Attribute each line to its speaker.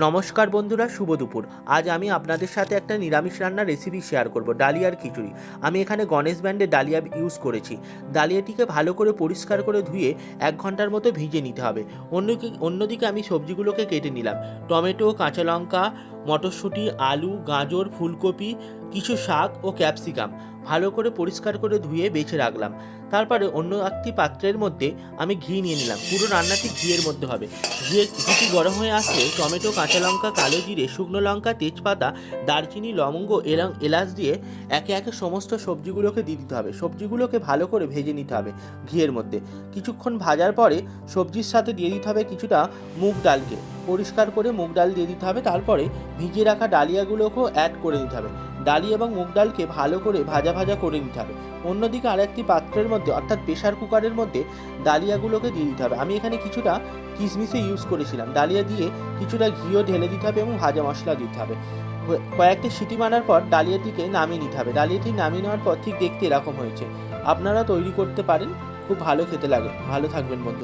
Speaker 1: নমস্কার বন্ধুরা, শুভ দুপুর। আজ আমি আপনাদের সাথে একটা নিরামিষ রান্নার রেসিপি শেয়ার করব, ডালিয়ার খিচুড়ি। আমি এখানে গণেশ ব্র্যান্ডের ডালিয়া ইউজ করেছি। ডালিয়াটিকে ভালো করে পরিষ্কার করে ধুয়ে 1 ঘন্টার মতো ভিজে নিতে হবে। অন্যদিকে আমি সবজিগুলোকে কেটে নিলাম। টমেটো, কাঁচা লঙ্কা, মটরশুঁটি, আলু, গাজর, ফুলকপি, কিছু শাক ও ক্যাপসিকাম ভালো করে পরিষ্কার করে ধুয়ে বেছে রাখলাম। তারপরে অন্য একটি পাত্রের মধ্যে আমি ঘি নিয়ে নিলাম। পুরো রান্নাটি ঘিয়ের মধ্যে হবে। ঘিটি গরম হয়ে আসলে টমেটো, কাঁচা লঙ্কা, কালো জিরে, শুকনো লঙ্কা, তেজপাতা, দারচিনি, লবঙ্গ এবং এলাচ দিয়ে একে একে সমস্ত সবজিগুলোকে দিয়ে দিতে হবে। সবজিগুলোকে ভালো করে ভেজে নিতে হবে ঘিয়ের মধ্যে। কিছুক্ষণ ভাজার পরে সবজির সাথে দিয়ে দিতে হবে কিছুটা মুগ ডালকে। পরিষ্কার করে মুগ ডাল দিয়ে দিতে হবে। তারপরে ভিজিয়ে রাখা ডালিয়াগুলোকেও অ্যাড করে দিতে হবে। ডালি এবং মুগ ডালকে ভালো করে ভাজা ভাজা করে নিতে হবে। অন্যদিকে আরেকটি পাত্রের মধ্যে অর্থাৎ প্রেশার কুকারের মধ্যে ডালিয়াগুলোকে দিয়ে দিতে হবে। আমি এখানে কিছুটা কিশমিশে ইউজ করেছিলাম। ডালিয়া দিয়ে কিছুটা ঘিও ঢেলে দিতে হবে এবং ভাজা মশলা দিতে হবে। কয়েকটি সিটি মারার পর ডালিয়াটিকে নামিয়ে নিতে হবে। ডালিয়াটি নামিয়ে নেওয়ার পর ঠিক দেখতে এরকম হয়েছে। আপনারা তৈরি করতে পারেন, খুব ভালো খেতে লাগে। ভালো থাকবেন বন্ধু।